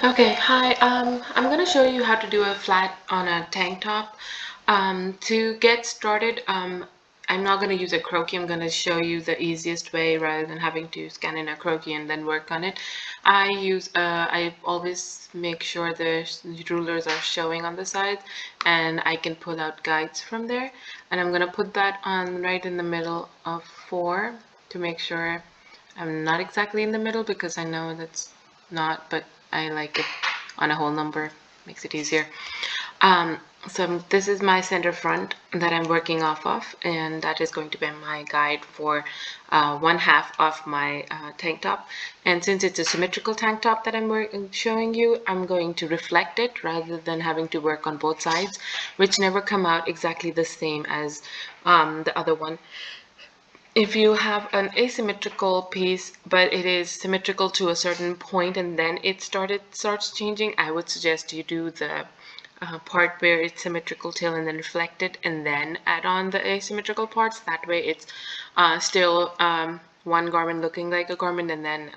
Okay, hi. I'm gonna show you how to do a flat on a tank top. To get started, I'm not gonna use a croquis. I'm gonna show you the easiest way rather than having to scan in a croquis and then work on it. I always make sure the rulers are showing on the side, and I can pull out guides from there. And I'm gonna put that on right in the middle of 4 to make sure I'm not exactly in the middle because I know that's not, but I like it on a whole number, makes it easier. Um, so this is my center front that I'm working off of, and that is going to be my guide for 1/2 of my tank top. And since it's a symmetrical tank top that I'm showing you, I'm going to reflect it rather than having to work on both sides, which never come out exactly the same as the other one. If you have an asymmetrical piece, but it is symmetrical to a certain point and then it starts changing, I would suggest you do the part where it's symmetrical till and then reflect it and then add on the asymmetrical parts. That way it's still one garment looking like a garment, and then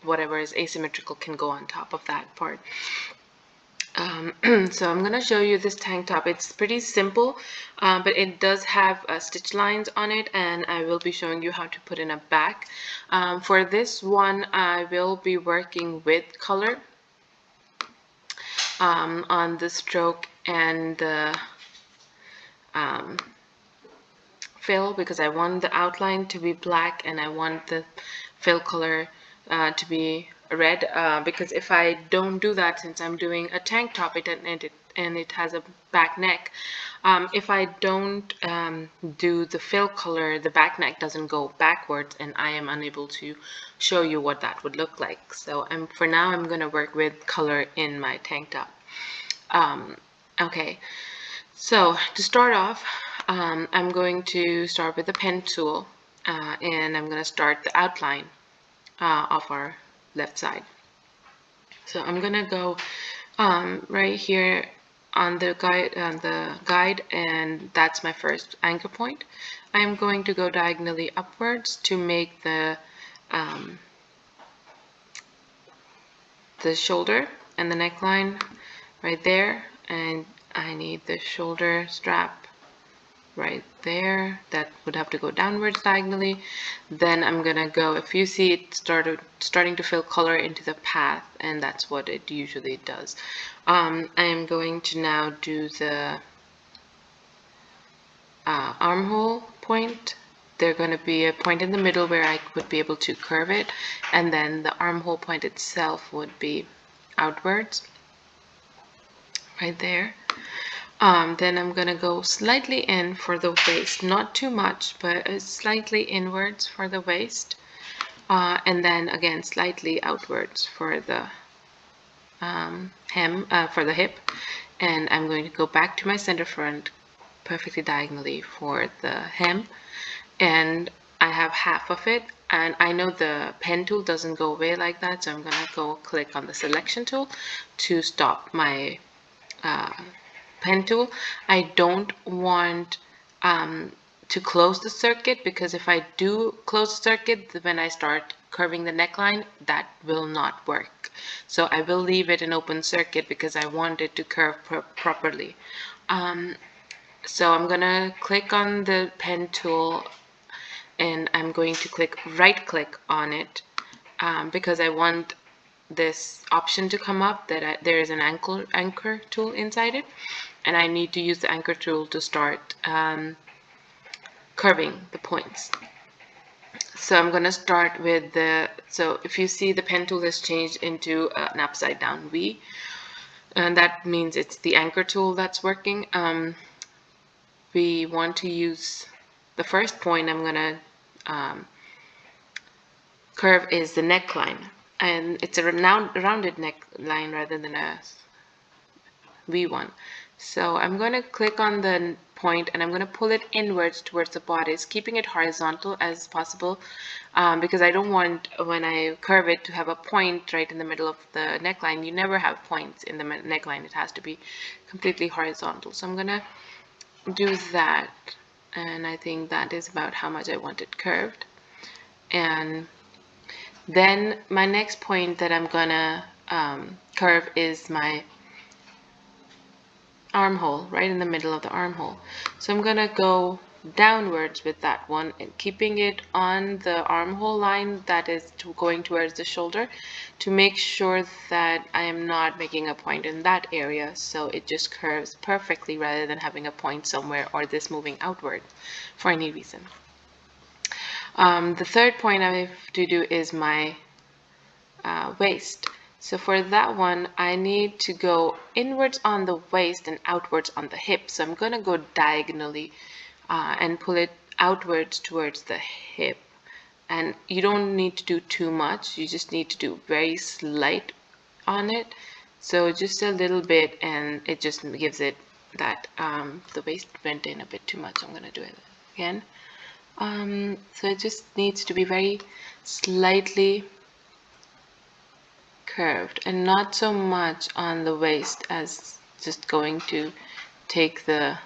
whatever is asymmetrical can go on top of that part. So I'm gonna show you this tank top. It's pretty simple, but it does have stitch lines on it, and I will be showing you how to put in a back. For this one, I will be working with color on the stroke and the fill, because I want the outline to be black and I want the fill color to be red, because if I don't do that, since I'm doing a tank top and it has a back neck, if I don't do the fill color, the back neck doesn't go backwards and I am unable to show you what that would look like. So for now I'm going to work with color in my tank top. Okay, so to start off, I'm going to start with the pen tool, and I'm going to start the outline of our left side. So I'm going to go right here on the guide, and that's my first anchor point. I'm going to go diagonally upwards to make the shoulder and the neckline right there, and I need the shoulder strap right there. That would have to go downwards diagonally. Then I'm gonna go, if you see it starting to fill color into the path, and that's what it usually does. I am going to now do the armhole point. There's going to be a point in the middle where I would be able to curve it, and then the armhole point itself would be outwards right there. Then I'm gonna go slightly in for the waist, not too much, but slightly inwards for the waist, and then again slightly outwards for the for the hip. And I'm going to go back to my center front perfectly diagonally for the hem, and I have half of it, and I know the pen tool doesn't go away like that, so I'm gonna go click on the selection tool to stop my pen tool. I don't want to close the circuit, because if I do close the circuit, when I start curving the neckline, that will not work. So I will leave it an open circuit because I want it to curve properly. So I'm gonna click on the pen tool, and I'm going to right click on it, because I want this option to come up that there is an anchor tool inside it, and I need to use the anchor tool to start curving the points. So I'm going to start with so if you see, the pen tool has changed into an upside down V, and that means it's the anchor tool that's working. We want to use the first point I'm going to curve is the neckline, and it's a rounded neckline rather than a V1. So I'm going to click on the point and I'm going to pull it inwards towards the bodice, keeping it horizontal as possible, because I don't want, when I curve it, to have a point right in the middle of the neckline. You never have points in the neckline. It has to be completely horizontal. So I'm going to do that, and I think that is about how much I want it curved. And then my next point that I'm gonna curve is my armhole, right in the middle of the armhole. So I'm gonna go downwards with that one and keeping it on the armhole line that is going towards the shoulder to make sure that I am not making a point in that area, so it just curves perfectly rather than having a point somewhere or this moving outward for any reason. The third point I have to do is my waist. So for that one, I need to go inwards on the waist and outwards on the hip. So I'm going to go diagonally and pull it outwards towards the hip. And you don't need to do too much. You just need to do very slight on it. So just a little bit, and it just gives it that the waist went in a bit too much. I'm going to do it again. So it just needs to be very slightly curved and not so much on the waist as just going to take the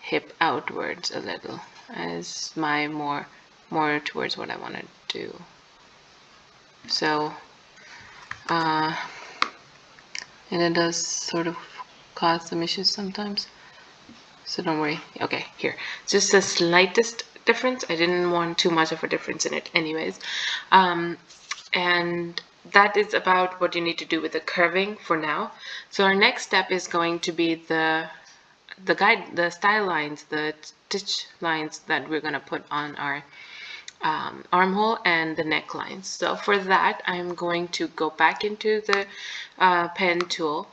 hip outwards a little as my more towards what I want to do. So and it does sort of cause some issues sometimes, so don't worry. Okay, here, just the slightest difference. I didn't want too much of a difference in it anyways. And that is about what you need to do with the curving for now. So our next step is going to be the style lines, the stitch lines that we're going to put on our armhole and the necklines. So for that, I'm going to go back into the pen tool,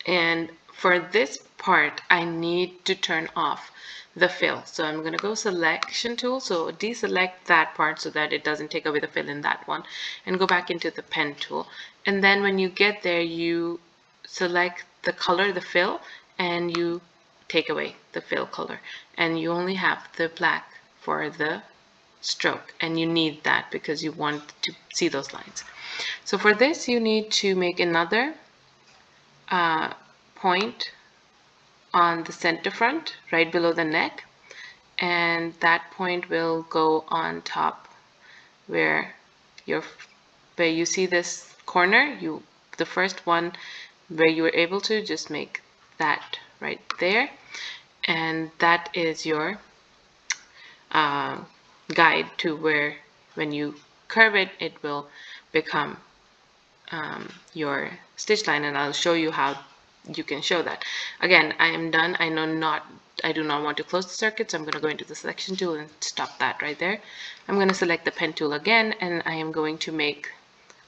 and for this part I need to turn off the fill. So I'm going to go selection tool, so deselect that part so that it doesn't take away the fill in that one, and go back into the pen tool. And then when you get there, you select the color, the fill, and you take away the fill color, and you only have the black for the stroke, and you need that because you want to see those lines. So for this, you need to make another point on the center front right below the neck, and that point will go on top where you see this corner. The first one where you were able to just make that right there, and that is your guide to where when you curve it, it will become your stitch line, and I'll show you how you can show that. Again, I am done. I do not want to close the circuit, so I'm going to go into the selection tool and stop that right there. I'm going to select the pen tool again, and I am going to make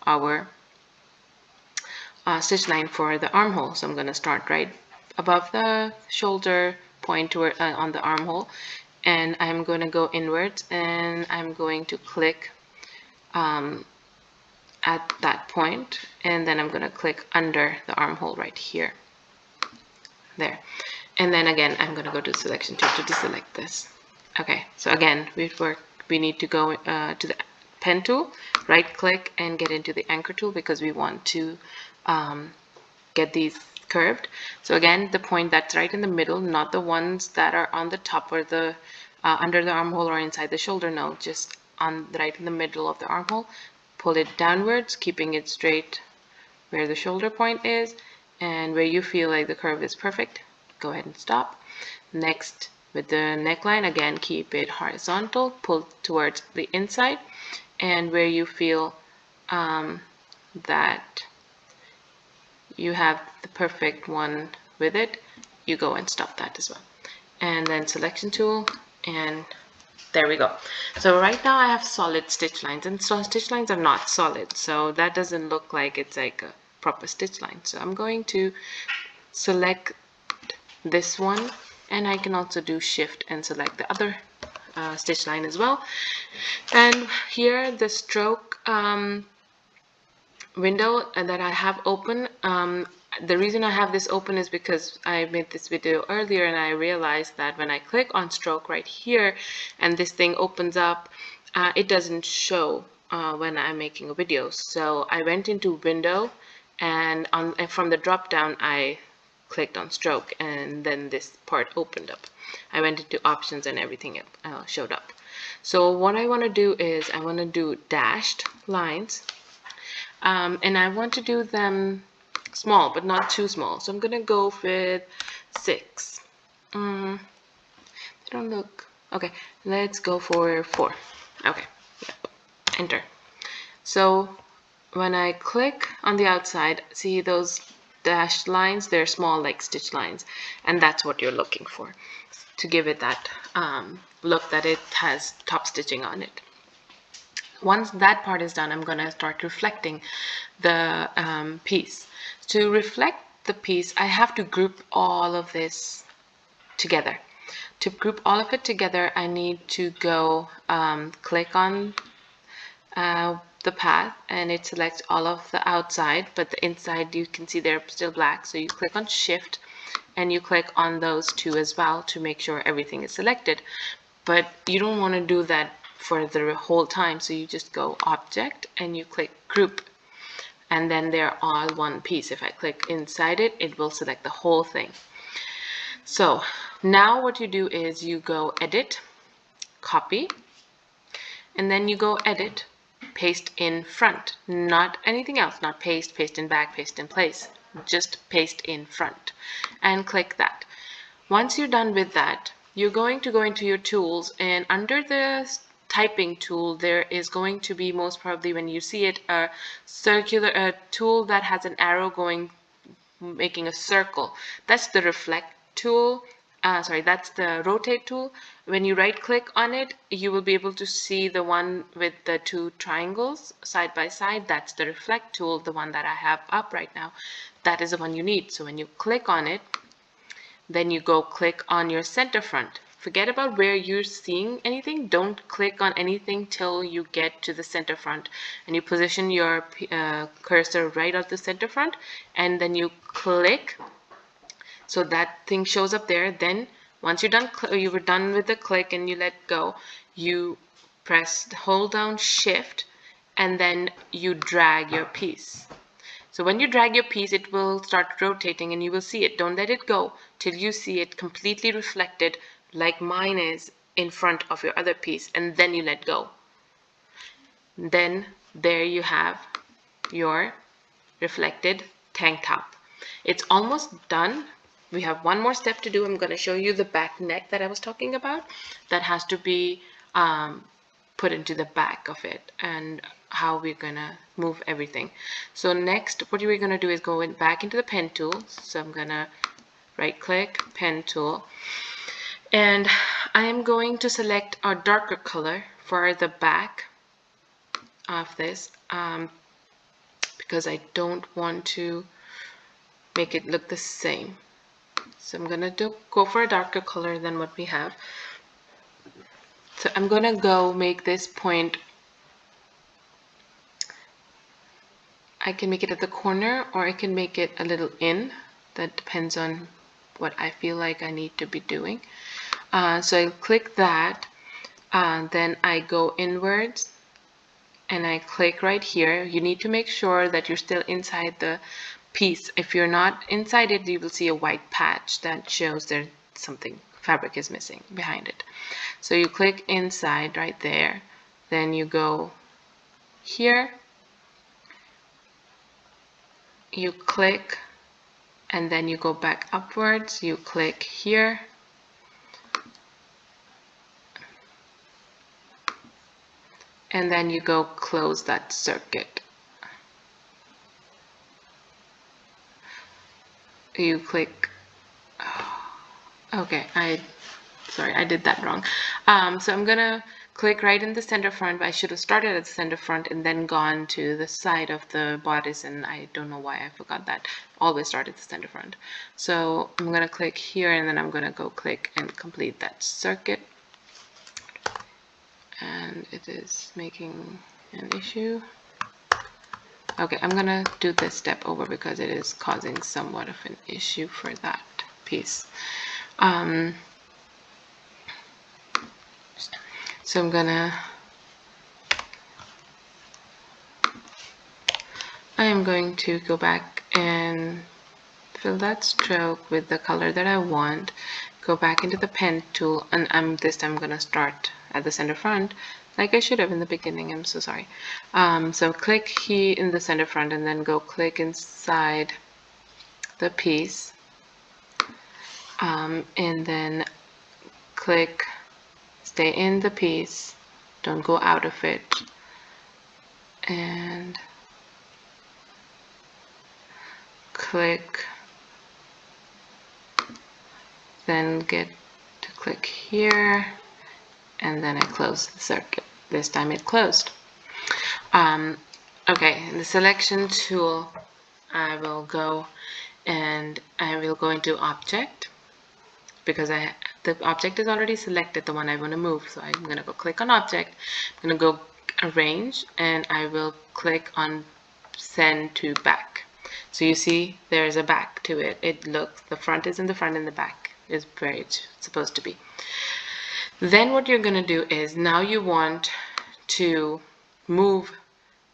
our stitch line for the armhole. So I'm going to start right above the shoulder point toward, on the armhole, and I'm going to go inwards, and I'm going to click at that point, and then I'm going to click under the armhole right here. There. And then again, I'm going to go to the selection tool to deselect this. Okay, so again, we need to go to the pen tool, right click, and get into the anchor tool because we want to get these curved. So again, the point that's right in the middle, not the ones that are on the top or the under the armhole or inside the shoulder, no, just on right in the middle of the armhole. Pull it downwards, keeping it straight where the shoulder point is, and where you feel like the curve is perfect, go ahead and stop. Next, with the neckline, again, keep it horizontal, pull towards the inside, and where you feel that you have the perfect one with it, you go and stop that as well. And then selection tool, and there we go. So right now I have solid stitch lines, and so stitch lines are not solid, so that doesn't look like it's like a proper stitch line. So I'm going to select this one, and I can also do shift and select the other stitch line as well. And here the stroke window that I have open, the reason I have this open is because I made this video earlier and I realized that when I click on stroke right here and this thing opens up, it doesn't show when I'm making a video. So I went into window, and from the drop down I clicked on stroke, and then this part opened up. I went into options and everything showed up. So what I want to do is I want to do dashed lines. And I want to do them small, but not too small. So I'm gonna go with 6. They don't look okay. Let's go for 4. Okay, enter. So when I click on the outside, see those dashed lines? They're small, like stitch lines, and that's what you're looking for to give it that look that it has top stitching on it. Once that part is done, I'm going to start reflecting the piece. To reflect the piece, I have to group all of this together. To group all of it together, I need to go click on the path, and it selects all of the outside, but the inside you can see they're still black. So you click on Shift and you click on those two as well to make sure everything is selected. But you don't want to do that for the whole time, so you just go Object and you click Group, and then they're all one piece. If I click inside it, it will select the whole thing. So now what you do is you go Edit, Copy, and then you go Edit, Paste in Front. Not anything else, not paste, paste in back, paste in place, just paste in front, and click that. Once you're done with that, you're going to go into your tools, and under the typing tool there is going to be, most probably when you see it, a circular tool that has an arrow going, making a circle. That's the reflect tool. That's the rotate tool. When you right click on it, you will be able to see the one with the 2 triangles side by side. That's the reflect tool, the one that I have up right now. That is the one you need. So when you click on it, then you go click on your center front. Forget about where you're seeing anything. Don't click on anything till you get to the center front, and you position your cursor right at the center front, and then you click so that thing shows up there. Then once you're done, you were done with the click and you let go, you hold down Shift, and then you drag your piece. So when you drag your piece, it will start rotating and you will see it. Don't let it go till you see it completely reflected like mine is in front of your other piece, and then you let go. Then there you have your reflected tank top. It's almost done. We have one more step to do. I'm going to show you the back neck that I was talking about. That has to be put into the back of it, and how we're gonna move everything. So next, what we're gonna do is go back into the pen tool. So I'm gonna right click, pen tool, and I am going to select a darker color for the back of this because I don't want to make it look the same. So I'm gonna go for a darker color than what we have. So I'm gonna go make this point. I can make it at the corner, or I can make it a little in. That depends on what I feel like I need to be doing. So I click that, then I go inwards and I click right here. You need to make sure that you're still inside the piece. If you're not inside it, you will see a white patch that shows there's something, fabric is missing behind it. So you click inside right there, then you go here, you click, and then you go back upwards, you click here, and then you go close that circuit. You click, okay, sorry, I did that wrong. So I'm gonna click right in the center front. I should have started at the center front and then gone to the side of the bodice, and I don't know why I forgot that. Always start at the center front. So I'm gonna click here, and then I'm gonna go click and complete that circuit. And it is making an issue. Okay, I'm gonna do this step over because it is causing somewhat of an issue for that piece. So I am going to go back and fill that stroke with the color that I want. Go back into the pen tool, and this time I'm gonna start at the center front. like I should have in the beginning. I'm so sorry. So click here in the center front and then go click inside the piece, and then click, stay in the piece, don't go out of it, and click, then get to click here, and then I close the circuit. This time it closed. Okay, in the selection tool, I will go into object, because the object is already selected, the one I want to move. So I'm going to go click on object, I'm going to go arrange, and I will click on send to back. So you see there's a back to it. It looks, the front is in the front and the back is where it's supposed to be. Then what you're going to do is, now you want to move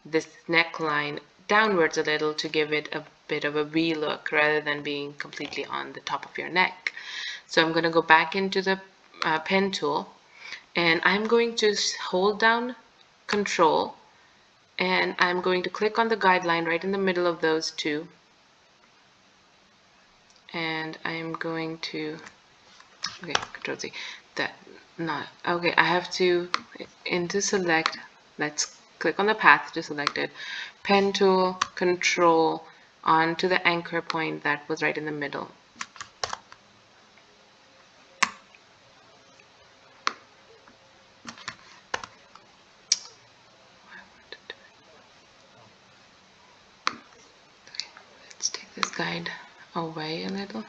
this neckline downwards a little to give it a bit of a V look rather than being completely on the top of your neck. So I'm going to go back into the pen tool, and I'm going to hold down Control, and I'm going to click on the guideline right in the middle of those two, and I'm going to, okay, Control Z, that, not, okay, I have to, into select, let's click on the path to select it, pen tool, Control, onto the anchor point that was right in the middle. Let's take this guide away a little.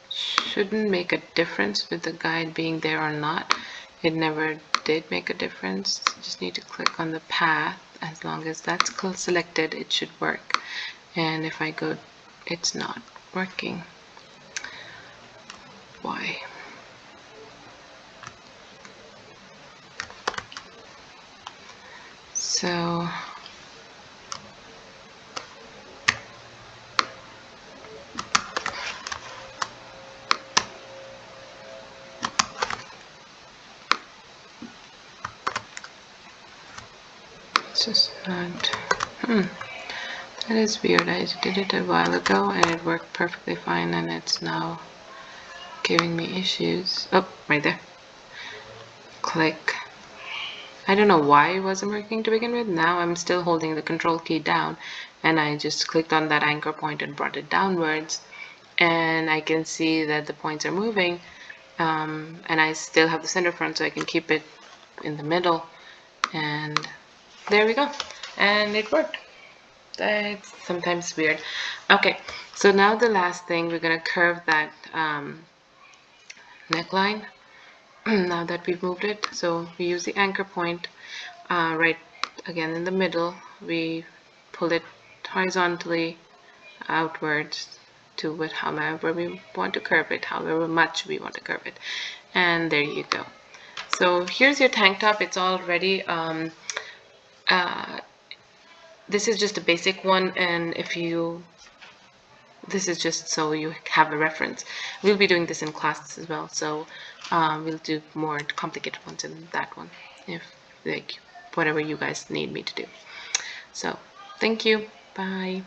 Shouldn't make a difference with the guide being there or not. It never did make a difference. You just need to click on the path. As long as that's selected, it should work. And if I go, it's not working. Why? So it's just not, that is weird. I did it a while ago and it worked perfectly fine, and it's now giving me issues. Oh, right there. Click. I don't know why it wasn't working to begin with. Now I'm still holding the Control key down, and I just clicked on that anchor point and brought it downwards, and I can see that the points are moving, and I still have the center front, so I can keep it in the middle, and there we go, and it worked. That's sometimes weird. Okay, so now the last thing, we're gonna curve that neckline. Now that we've moved it, so we use the anchor point right again in the middle. We pull it horizontally outwards to it, however we want to curve it, however much we want to curve it, and there you go. So here's your tank top. It's all ready. This is just a basic one, and this is just so you have a reference. We'll be doing this in classes as well, so we'll do more complicated ones in that one, if like whatever you guys need me to do. So thank you. Bye.